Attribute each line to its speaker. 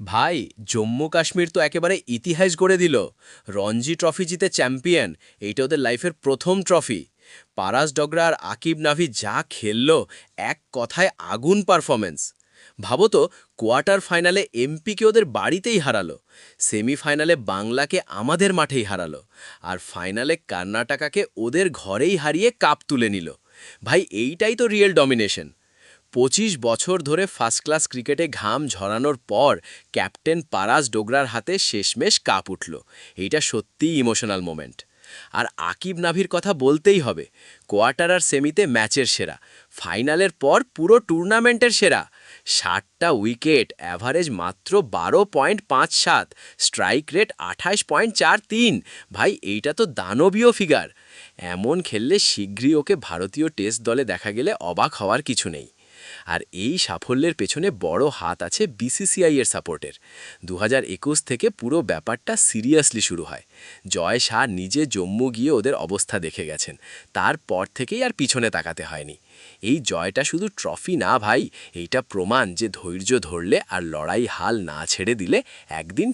Speaker 1: ভাই, জম্মু কাশ্মীর তো একেবারে ইতিহাস গড়ে দিল। রঞ্জি ট্রফি জিতে চ্যাম্পিয়ন। এইটা ওদের লাইফের প্রথম ট্রফি। পারাস ডগরা আর আকিব নাভি যা খেললো, এক কথায় আগুন পারফরমেন্স। ভাবো তো, কোয়ার্টার ফাইনালে এমপিকে ওদের বাড়িতেই হারালো, সেমিফাইনালে বাংলাকে আমাদের মাঠেই হারালো, আর ফাইনালে কর্ণাটকাকে ওদের ঘরেই হারিয়ে কাপ তুলে নিল। ভাই, এইটাই তো রিয়েল ডমিনেশন। ২৫ বছর ধরে ফার্স্ট ক্লাস ক্রিকেটে ঘাম ঝরানোর পর ক্যাপ্টেন পারাস ডোগরার হাতে শেষমেশ কাপ উঠল। এইটা সত্যিই ইমোশনাল মোমেন্ট। আর আকিব নাভির কথা বলতেই হবে। কোয়ার্টার আর সেমিতে ম্যাচের সেরা, ফাইনালের পর পুরো টুর্নামেন্টের সেরা। ৬০টা উইকেট, অ্যাভারেজ মাত্র ১২.৫৭, স্ট্রাইক রেট ২৮.৪৩। ভাই, এইটা তো দানবীয় ফিগার। এমন খেললে শীঘ্রই ওকে ভারতীয় টেস্ট দলে দেখা গেলে অবাক হওয়ার কিছু নেই। আর এই সাফল্যের পেছনে বড় হাত আছে বিসিসিআই এর সাপোর্টের। ২০২১ থেকে পুরো ব্যাপারটা সিরিয়াসলি শুরু হয়। জয় শাহ নিজে জম্মু গিয়ে ওদের অবস্থা দেখে গেছেন। তারপর থেকেই আর পিছনে তাকাতে হয়নি। এই জয়টা শুধু ট্রফি না ভাই, এইটা প্রমাণ যে ধৈর্য ধরলে আর লড়াই হাল না ছেড়ে দিলে একদিন